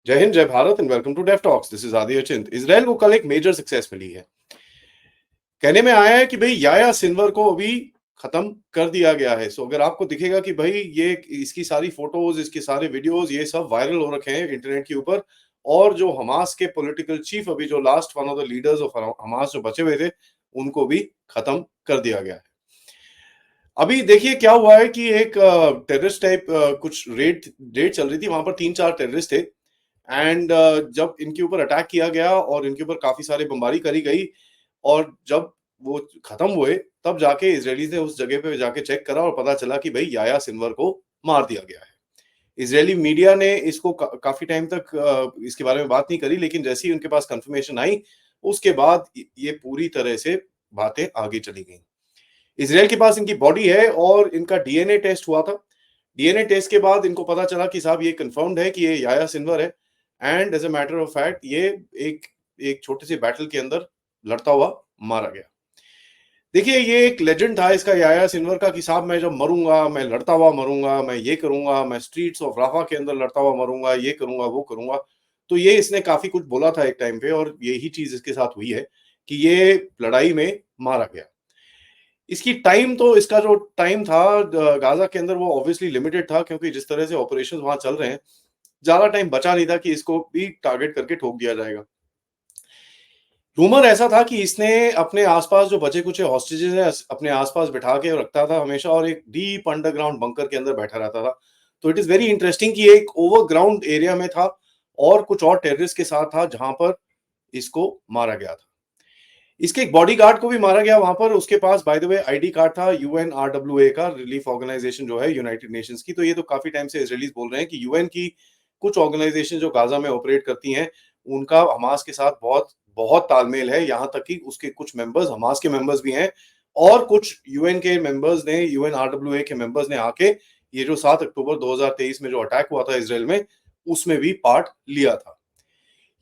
जय हिंद, जय Bharat and welcome to Dev Talks. This is Adi Achint. Israel को कल एक मेजर सक्सेस मिली है। कहने में आया है कि भाई याया सिनवर को अभी खत्म कर दिया गया है। सो अगर आपको दिखेगा कि भाई ये इसकी सारी फोटोज, इसके सारे वीडियोस ये सब वायरल हो रखे हैं इंटरनेट के ऊपर, और जो हमास के पॉलिटिकल चीफ, अभी जो last one of the leaders of Hamas जो बचे हुए थे, उनको भी खत्म कर दिया गया है। अभी देखिए क्या हुआ है कि एक टेररिस्ट टाइप कुछ रेड चल रही थी, वहां पर 3-4 टेररिस्ट थे। एंड जब इनके ऊपर अटैक किया गया और इनके ऊपर काफी सारी बमबारी करी गई, और जब वो खत्म हुए तब जाके इजरायली ने उस जगह पे जाके चेक करा और पता चला कि भाई याया सिनवर को मार दिया गया है। इजरायली मीडिया ने इसको काफी टाइम तक इसके बारे में बात नहीं करी, लेकिन जैसे ही उनके पास कंफर्मेशन आई उसके बाद ये पूरी तरह से बातें आगे चली गई। इसराइल के पास इनकी बॉडी है और इनका डीएनए टेस्ट हुआ था। डीएनए टेस्ट के बाद इनको पता चला कि साहब ये कंफर्म्ड है कि ये याया सिनवर है। And as a matter of fact ये एक एक छोटे से बैटल के अंदर लड़ता हुआ मारा गया। देखिए ये एक लेजेंड था इसका, याया सिनवर का, कि साहब मैं जब मरूंगा मैं लड़ता हुआ मरूंगा, मैं ये करूंगा, मैं स्ट्रीट्स ऑफ राफा के अंदर लड़ता हुआ मरूंगा, ये करूंगा वो करूंगा। तो ये इसने काफी कुछ बोला था एक टाइम पे, और यही चीज इसके साथ हुई है कि ये लड़ाई में मारा गया। इसकी टाइम तो इसका जो टाइम था गाजा के अंदर, वो ऑब्वियसली लिमिटेड था, क्योंकि जिस तरह से ऑपरेशंस वहां चल रहे हैं, ज्यादा टाइम बचा नहीं था कि इसको भी टारगेट करके ठोक दिया जाएगा। रूमर ऐसा था कि इसने अपने आसपास जो बचे कुछ हॉस्टेजेस हैं अपने आसपास बिठा के रखता था हमेशा, और एक डीप अंडरग्राउंड बंकर के अंदर बैठा रहता था। तो इट इज वेरी इंटरेस्टिंग कि एक ओवरग्राउंड एरिया में था और कुछ और टेररिस्ट के साथ था जहां पर इसको मारा गया था। इसके एक बॉडीगार्ड को भी मारा गया वहां पर। उसके पास by the way ID card था यूएनआरडब्ल्यूए का, रिलीफ ऑर्गेनाइजेशन जो है यूनाइटेड नेशंस की। तो ये तो काफी टाइम से इजरायलीज बोल रहे हैं कि यूएन की कुछ ऑर्गेनाइजेशन जो गाजा में ऑपरेट करती हैं, उनका हमास के साथ बहुत बहुत तालमेल है। यहाँ तक कि उसके कुछ मेंबर्स हमास के मेंबर्स भी हैं, और कुछ यूएन के मेंबर्स ने, यूएनआरडब्ल्यूए के मेंबर्स ने आके ये जो 7 अक्टूबर 2023 में जो अटैक हुआ था इसराइल में, उसमें भी पार्ट लिया था।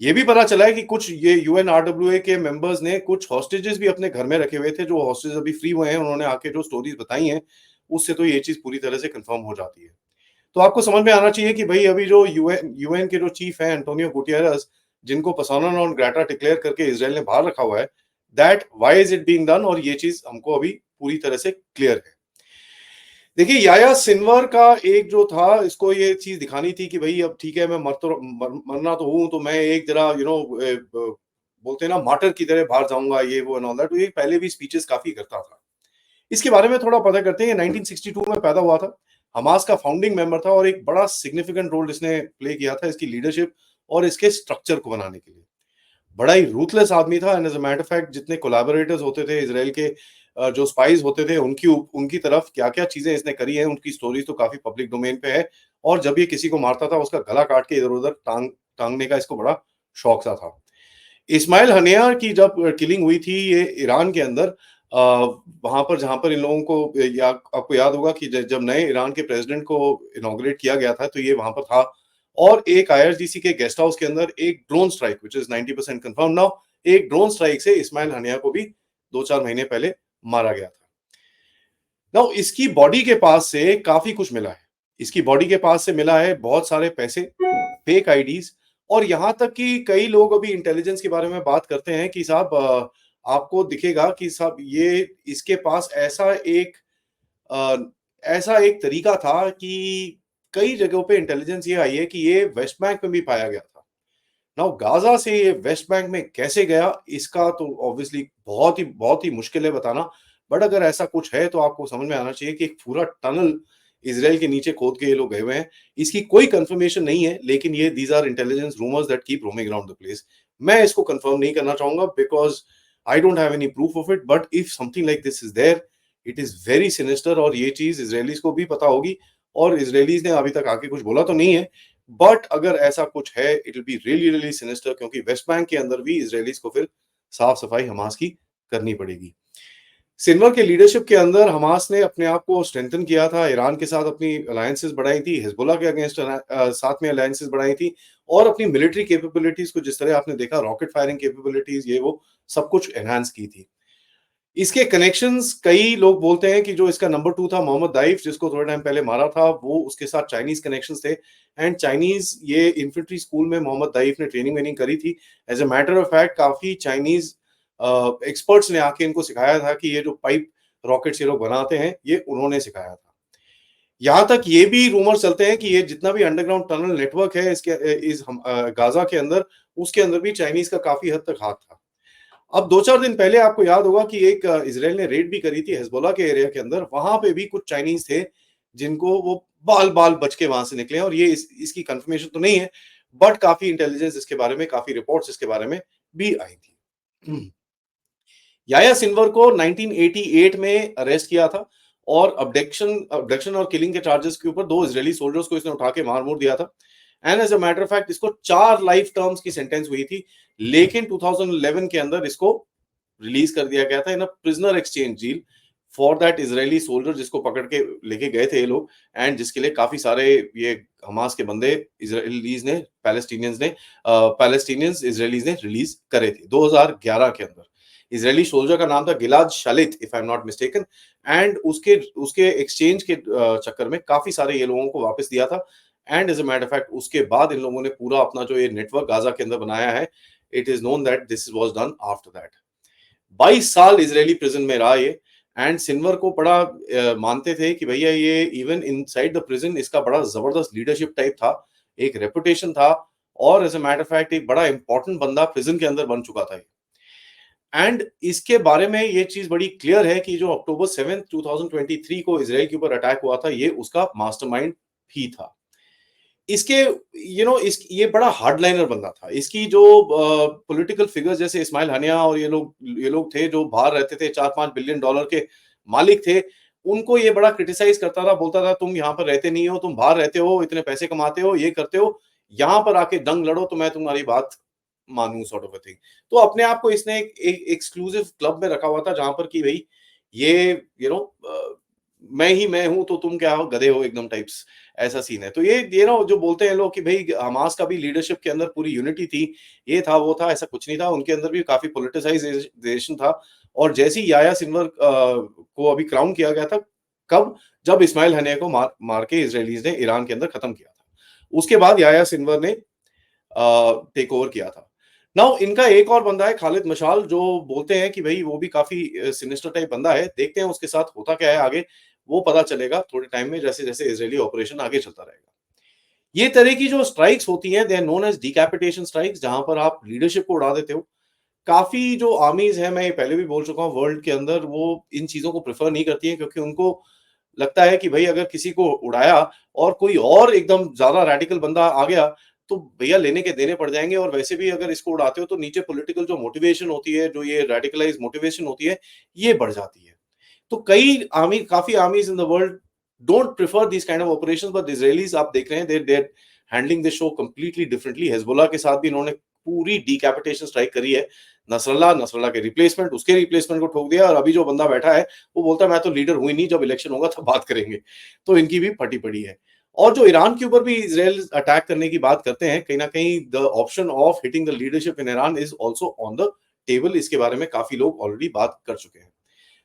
ये भी पता चला है कि कुछ ये यूएनआरडब्ल्यूए के मेंबर्स ने कुछ हॉस्टेजेस भी अपने घर में रखे हुए थे। जो हॉस्टेजेस अभी फ्री हुए हैं, उन्होंने आके जो स्टोरीज बताई हैं, उससे तो ये चीज पूरी तरह से कंफर्म हो जाती है। तो आपको समझ में आना चाहिए कि भाई अभी जो यूएन के जो चीफ हैं एंटोनियो गुटेरेस, जिनको पर्सोना नॉन ग्राटा डिक्लेयर करके इसराइल ने बाहर रखा हुआ है, that why is it being done, और ये चीज हमको अभी पूरी तरह से क्लियर है। देखिए याया सिनवर का एक जो था, इसको ये चीज दिखानी थी कि भाई अब ठीक है, मैं मरना तो हूं, तो मैं एक जरा बोलते हैं ना मार्टर की तरह बाहर जाऊंगा, ये वो एंड ऑल दैट। तो ये पहले भी स्पीचेस काफी करता था। इसके बारे में थोड़ा पता करते हैं। 1962 में पैदा हुआ था, हमास का फाउंडिंग मेंबर था, और एक बड़ा सिग्निफिकेंट रोल इसने प्ले किया था इसकी लीडरशिप और इसके स्ट्रक्चर को बनाने के लिए। बड़ा ही रूथलेस आदमी था। And as a matter of fact, जितने कोलैबोरेटर्स होते थे इसराइल के, जो स्पाइस होते थे, उनकी उनकी तरफ क्या क्या चीजें इसने करी हैं, उनकी स्टोरीज तो काफी पब्लिक डोमेन पे है। और जब ये किसी को मारता था, उसका गला काट के इधर उधर टांगने का इसको बड़ा शौक सा था। इस्माइल हनिया की जब किलिंग हुई थी ये ईरान के अंदर, वहां पर जहां पर इन लोगों को आपको याद होगा कि जब नए ईरान के प्रेसिडेंट को इनॉग्रेट किया गया था, तो ये वहां पर था। और एक आईआरजीसी के गेस्ट हाउस के अंदर एक drone strike, which is 90% confirm now, एक ड्रोन स्ट्राइक से इस्माइल हनिया को भी 2-4 महीने पहले मारा गया था। नाउ इसकी बॉडी के पास से काफी कुछ मिला है। इसकी बॉडी के पास से मिला है बहुत सारे पैसे, फेक आईडीज, और यहां तक कि कई लोग अभी इंटेलिजेंस के बारे में बात करते हैं कि साहब आपको दिखेगा कि साहब ये इसके पास अ, ऐसा एक तरीका था कि कई जगहों पे इंटेलिजेंस ये आई है कि ये वेस्ट बैंक में भी पाया गया था। नाउ गाजा से ये वेस्ट बैंक में कैसे गया, इसका तो ऑब्वियसली बहुत ही मुश्किल है बताना। बट अगर ऐसा कुछ है तो आपको समझ में आना चाहिए कि एक पूरा टनल इसराइल के नीचे खोद के ये लोग गए हुए हैं। इसकी कोई कंफर्मेशन नहीं है, लेकिन ये these are intelligence rumours that keep roaming around the place. मैं इसको कंफर्म नहीं करना चाहूंगा because I don't have any proof of it, but if something like this is there, it is very sinister. और ये चीज इसराइलीज को भी पता होगी, और इसराइलीज ने अभी तक आके कुछ बोला तो नहीं है, बट अगर ऐसा कुछ है it will be really really sinister, क्योंकि वेस्ट बैंक के अंदर भी इसराइलीज को फिर साफ सफाई हमास की करनी पड़ेगी। सिनवर के लीडरशिप के अंदर हमास ने अपने आप को स्ट्रेंथन किया था, ईरान के साथ अपनी अलायंसेस बढ़ाई थी, हिजबुल्लाह के अगेंस्ट साथ में अलायंसेस बढ़ाई थी, और अपनी मिलिट्री कैपेबिलिटीज को, जिस तरह आपने देखा, रॉकेट फायरिंग कैपेबिलिटीज, ये वो सब कुछ एनहांस की थी। इसके कनेक्शंस कई लोग बोलते हैं कि जो इसका नंबर 2 था मोहम्मद दाइफ, जिसको थोड़े टाइम पहले मारा था, वो उसके साथ चाइनीज कनेक्शंस थे एंड चाइनीज ये इन्फेंट्री स्कूल में मोहम्मद दाइफ ने ट्रेनिंग वेनिंग करी थी। As a matter of fact काफी चाइनीज एक्सपर्ट्स ने आके इनको सिखाया था कि ये जो पाइप रॉकेट्स ये लोग बनाते हैं ये उन्होंने सिखाया था। यहाँ तक ये भी रूमर चलते हैं कि ये जितना भी अंडरग्राउंड टनल नेटवर्क है इसके गाजा के अंदर, उसके अंदर भी चाइनीज का काफी हद तक हाथ था। अब 2-4 दिन पहले आपको याद होगा कि एक इज़राइल ने रेड भी करी थी हिजबुल्लाह के एरिया के अंदर, वहां पे भी कुछ चाइनीज थे जिनको वो बाल-बाल बच के वहां से निकले और ये इसकी कंफर्मेशन तो नहीं है, बट काफी इंटेलिजेंस इसके बारे में, काफी रिपोर्ट्स इसके बारे में भी आई थी। याया सिन्वर को 1988 में अरेस्ट किया था और अबडक्शन और किलिंग के चार्जेस के ऊपर 2 इजरायली सोल्जर्स को इसने उठा के मार मुर दिया था and as a matter of fact इसको 4 लाइफ टर्म्स की सेंटेंस हुई थी, लेकिन 2011 के अंदर इसको रिलीज कर दिया गया था in a prisoner exchange deal for that Israeli soldier जिसको पकड़ के लेके गए थे ये लोग एंड जिसके लिए काफी सारे ये हमास के बंदे इजरायलीज ने पैलेस्टीनियंस इजरायलीज ने रिलीज करे थे 2011 के अंदर। इजरायली सोल्जर का नाम था Gilad Shalit if I am not mistaken and उसके उसके एक्सचेंज के चक्कर में काफी सारे ये लोगों को वापस दिया था and as a matter fact उसके बाद इन लोगों ने पूरा अपना जो ये नेटवर्क गाजा के अंदर बनाया है, it is known that this was done after that. 22 साल इजरायली प्रिजन में रहा ये एंड सिन्वर को बड़ा मानते थे कि भैया ये इवन इनसाइड द प्रिजन इसका बड़ा जबरदस्त लीडरशिप टाइप था, एक रेपुटेशन था और एज अ मैटर फैक्ट एक बड़ा इंपॉर्टेंट बंदा प्रिजन के अंदर बन चुका था एंड इसके बारे में ये चीज बड़ी क्लियर है कि जो अक्टूबर 7 2023 को इजराइल के ऊपर अटैक हुआ था ये उसका मास्टरमाइंड ही था। इसके इस ये बड़ा हार्डलाइनर बंदा था। इसकी जो पॉलिटिकल फिगर्स जैसे इस्माइल हनिया और ये लोग थे जो बाहर रहते थे, 4-5 बिलियन डॉलर के मालिक थे, उनको ये बड़ा क्रिटिसाइज करता था, बोलता था तुम यहाँ पर रहते नहीं हो, तुम बाहर रहते हो, इतने पैसे कमाते हो, ये करते हो, यहाँ पर आके जंग लड़ो तो मैं तुम्हारी बात मानूं सॉर्ट ऑफ अ थिंग। तो अपने आप को इसने एक एक्सक्लूसिव क्लब में रखा हुआ था जहां पर कि भाई ये यू नो मैं हूं तो तुम क्या हो, गधे हो एकदम टाइप्स, ऐसा सीन है। तो ये ना जो बोलते हैं लोग कि भाई हमास का भी लीडरशिप के अंदर पूरी यूनिटी थी, ये था वो था, ऐसा कुछ नहीं था। उनके अंदर भी काफी पोलिटिसाइजेशन था और जैसे ही याया सिन्वर को अभी क्राउन किया गया था, कब, जब इस्माइल हनिया को मार मार के इसराइलीज ने ईरान के अंदर खत्म किया था, उसके बाद याया सिन्वर ने टेक ओवर किया था। नाउ इनका एक और बंदा है खालिद मशाल, जो बोलते हैं कि भाई वो भी काफी सिनिस्टर टाइप बंदा है। देखते हैं उसके साथ होता क्या है आगे, वो पता चलेगा थोड़े टाइम में, जैसे जैसे इजरायली ऑपरेशन आगे चलता रहेगा। ये तरह की जो स्ट्राइक्स होती हैं they are known as decapitation strikes, जहां पर आप लीडरशिप को उड़ा देते हो। काफी जो आर्मीज है, मैं ये पहले भी बोल चुका हूँ, वर्ल्ड के अंदर वो इन चीजों को प्रेफर नहीं करती है क्योंकि उनको लगता है कि भाई अगर किसी को उड़ाया और कोई और एकदम ज्यादा रेडिकल बंदा आ गया तो भैया लेने के देने पड़ जाएंगे। और वैसे भी अगर इसको उड़ाते हो तो नीचे पॉलिटिकल जो मोटिवेशन होती है, जो ये रेडिकलाइज मोटिवेशन होती है, ये बढ़ जाती है। तो काफी armies in the world don't prefer this kind of operations, but Israelis आप देख रहे हैं their handling this show completely differently. Hezbollah के साथ भी इन्होंने पूरी डिकैपिटेशन स्ट्राइक करी है। नसरल्ला के रिप्लेसमेंट, उसके रिप्लेसमेंट को ठोक दिया और अभी जो बंदा बैठा है वो बोलता है मैं तो लीडर हुई नहीं, जब इलेक्शन होगा तब बात करेंगे। तो इनकी भी फटी पड़ी है। और जो ईरान के ऊपर भी इसराइल अटैक करने की बात करते हैं, कहीं ना कहीं the option of hitting the leadership in Iran is also on the table. इसके बारे में काफी लोग ऑलरेडी बात कर चुके हैं।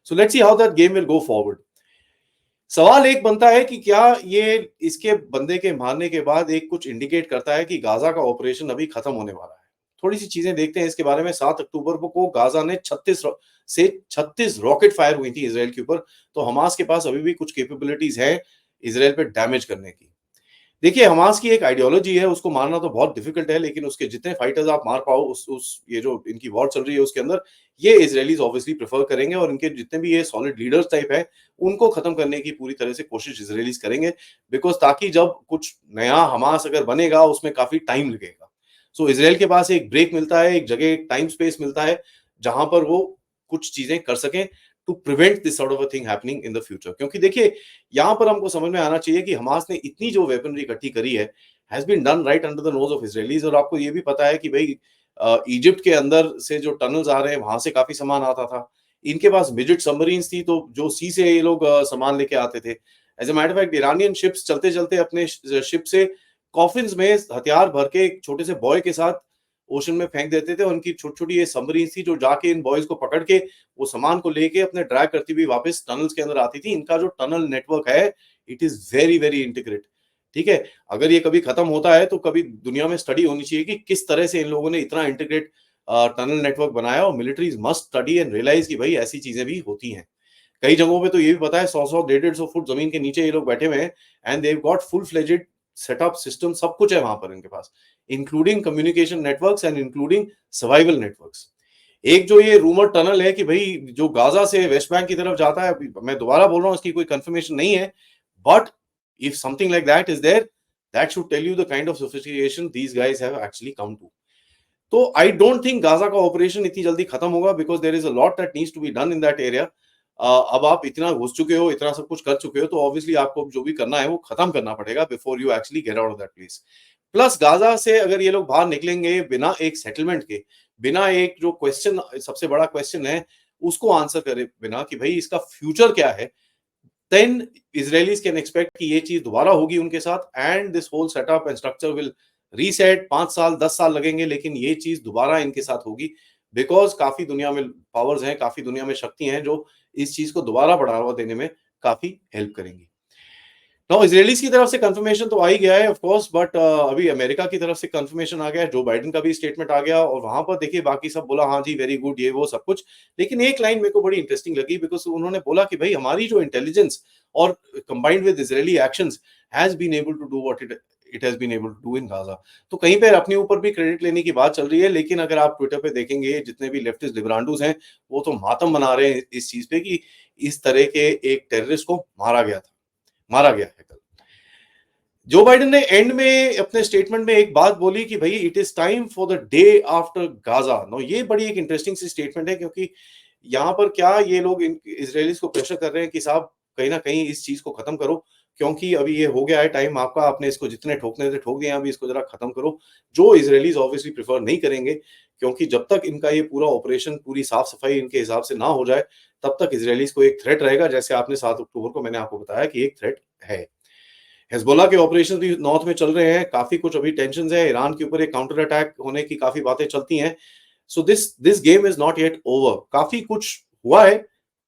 So let's see how that game will go forward. सवाल एक बनता है कि क्या ये इसके बंदे के मारने के बाद एक कुछ इंडिकेट करता है कि गाजा का ऑपरेशन अभी खत्म होने वाला है। थोड़ी सी चीजें देखते हैं इसके बारे में। 7 अक्टूबर को गाजा ने 36 रॉकेट फायर हुई थी इसराइल के ऊपर। तो हमास के पास अभी भी कुछ कैपेबिलिटीज है इसराइल पे डैमेज करने की। देखिए, हमास की एक आइडियोलॉजी है, उसको मारना तो बहुत डिफिकल्ट है, लेकिन उसके जितने फाइटर्स आप मार पाओ उस ये जो इनकी वॉर चल रही है उसके अंदर, ये इजरायलीज ऑब्वियसली प्रेफर करेंगे और इनके जितने भी ये सॉलिड लीडर्स टाइप है उनको खत्म करने की पूरी तरह से कोशिश इजरायलीज करेंगे। बिकॉज ताकि जब कुछ नया हमास अगर बनेगा उसमें काफी टाइम लगेगा। सो इसराइल के पास एक ब्रेक मिलता है, एक जगह, एक टाइम स्पेस मिलता है जहां पर वो कुछ चीजें कर सकें to prevent this sort of a thing happening in the future. क्योंकि देखिए, यहाँ पर हमको समझ में आना चाहिए कि हमास ने इतनी जो वेपनरी इकट्ठी करी है has been done right under the nose of Israelis. और आपको ये भी पता है कि भाई इजिप्ट के अंदर से जो टनल्स आ रहे हैं वहां से काफी सामान आता था। इनके पास मिडिट सबमरीन्स थी, तो जो सी से ये लोग सामान लेके आते थे। As a matter fact, Iranian ships चलते चलते अपने शिप से कॉफिन्स में हथियार भर के एक छोटे से बॉय के साथ ओशन में फेंक देते थे, उनकी छोटी-छोटी ये सबमरीन्स थी जो जाके इन बॉयज को पकड़ के वो सामान को लेके अपने ड्रैग करती हुई वापस टनल्स के अंदर आती थी। इनका जो टनल नेटवर्क है, it is very, very integrated. ठीक है? अगर ये कभी खत्म होता है तो कभी दुनिया में स्टडी होनी चाहिए कि किस तरह से इन लोगों ने इतना इंटीग्रेट टनल नेटवर्क बनाया, और militaries must study and realize कि भाई ऐसी चीजें भी होती हैं। कई जगहों पे तो ये भी पता है 100-100, 150-150 फुट जमीन के नीचे ये लोग बैठे हुए हैं, and they got full fledged setup system, सब कुछ है वहां पर इनके पास, including communication networks and including survival networks. एक जो ये रूमर टनल है कि भाई जो गाजा से वेस्ट बैंक की तरफ जाता है, मैं दोबारा बोल रहा हूँ, इसकी कोई कंफर्मेशन नहीं है, but if something like that is there, that should tell you the kind of sophistication these guys have actually come to. तो आई डोंट थिंक गाजा का ऑपरेशन इतनी जल्दी खत्म होगा, because there is a lot that needs to be done in that area. अब आप इतना घुस चुके हो, इतना सब कुछ कर चुके हो, तो ऑब्वियसली आपको जो भी करना है वो खत्म करना पड़ेगा before you actually get out of that place. Plus Gaza से अगर ये लोग बाहर निकलेंगे बिना एक सेटलमेंट के, बिना एक जो क्वेश्चन, सबसे बड़ा क्वेश्चन है उसको आंसर करे बिना कि भाई इसका फ्यूचर क्या है, देन Israelis कैन एक्सपेक्ट कि ये चीज दोबारा होगी उनके साथ, and this whole setup and structure will reset. 5 साल 10 साल लगेंगे, लेकिन ये चीज दोबारा इनके साथ होगी, बिकॉज काफी दुनिया में पावर्स हैं, काफी दुनिया में शक्ति हैं जो इस चीज को दोबारा बढ़ावा देने में काफी हेल्प करेंगी। नाउ इजरायलीज की तरफ से कंफर्मेशन तो आ ही गया है ऑफ कोर्स, बट अभी अमेरिका की तरफ से कंफर्मेशन आ गया है, जो बाइडेन का भी स्टेटमेंट आ गया, और वहां पर देखिए बाकी सब बोला हाँ जी वेरी गुड ये वो सब कुछ। लेकिन एक लाइन मेरे को बड़ी इंटरेस्टिंग लगी, बिकॉज उन्होंने बोला कि भाई हमारी जो इंटेलिजेंस और combined with Israeli actions has been able to do what it has been able to do in Gaza. तो कहीं पर अपने ऊपर भी क्रेडिट लेने की बात चल रही है, लेकिन अगर आप ट्विटर पे देखेंगे जितने भी लेफ्टिस्ट लिबरांडोज हैं वो तो मातम मना रहे हैं इस चीज पे कि इस तरह के एक टेररिस्ट को मारा गया है कल। जो बाइडेन ने एंड में अपने स्टेटमेंट में एक बात बोली कि भाई it is time for the day after Gaza. No, ये बड़ी एक इंटरेस्टिंग सी स्टेटमेंट है, क्योंकि यहाँ पर क्या ये लोग इजरायलीज को प्रेशर कर रहे हैं कि साहब कहीं ना कहीं इस चीज को खत्म करो, क्योंकि अभी ये हो गया है टाइम आपका, आपने इसको जितने ठोकने थे ठोक दिए, अभी इसको जरा खत्म करो। जो इजरायलीज ऑब्वियसली प्रेफर नहीं करेंगे, क्योंकि जब तक इनका ये पूरा ऑपरेशन, पूरी साफ सफाई इनके हिसाब से ना हो जाए, तब तक इजरायलीज को एक थ्रेट रहेगा, जैसे आपने 7 अक्टूबर को मैंने आपको बताया कि एक थ्रेट है। हिजबुल्लाह के ऑपरेशन भी नॉर्थ में चल रहे हैं, काफी कुछ अभी टेंशन है, ईरान के ऊपर एक काउंटर अटैक होने की काफी बातें चलती हैं। So this game is not yet over. काफी कुछ हुआ है,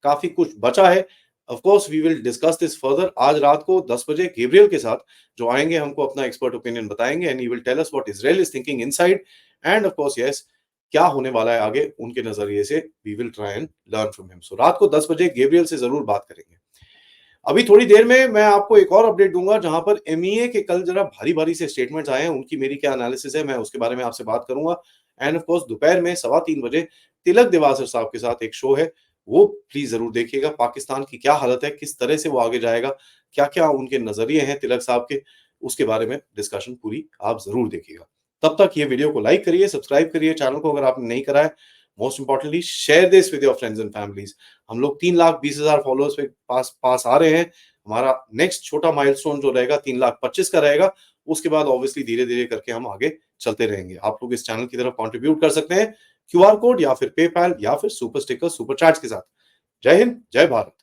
काफी कुछ बचा है। Of course we will discuss this further. आज रात को 10 बजे गैब्रियल के साथ जो आएंगे, हमको अपना एक्सपर्ट ओपिनियन बताएंगे, and he will tell us what Israel is thinking inside, and of course yes, क्या होने वाला है आगे उनके नजरिए से, we will try and learn from him. So रात को 10 बजे गैब्रियल से जरूर बात करेंगे। अभी थोड़ी देर में मैं आपको एक और अपडेट दूंगा, जहां पर एमईए के कल जरा भारी भारी से स्टेटमेंट्स आए हैं, उनकी मेरी क्या एनालिसिस है मैं उसके बारे में आपसे बात करूंगा। एंड ऑफ कोर्स दोपहर में 3:15 तिलक दिवाकर साहब के साथ एक शो है, वो प्लीज जरूर देखिएगा। पाकिस्तान की क्या हालत है, किस तरह से वो आगे जाएगा, क्या क्या उनके नजरिए हैं तिलक साहब के, उसके बारे में डिस्कशन पूरी आप जरूर देखिएगा। तब तक ये वीडियो को लाइक करिए, सब्सक्राइब करिए चैनल को अगर आपने नहीं करा है, most importantly share this with your friends and families. हम लोग 3,20,000 फॉलोअर्स पे पास आ रहे हैं। हमारा नेक्स्ट छोटा माइलस्टोन जो रहेगा 3,25,000 का रहेगा। उसके बाद ऑब्वियसली धीरे धीरे करके हम आगे चलते रहेंगे। आप लोग इस चैनल की तरफ कंट्रीब्यूट कर सकते हैं क्यूआर कोड या फिर पेपैल या फिर सुपर स्टिकर सुपर चैट्स के साथ। जय हिंद, जय भारत।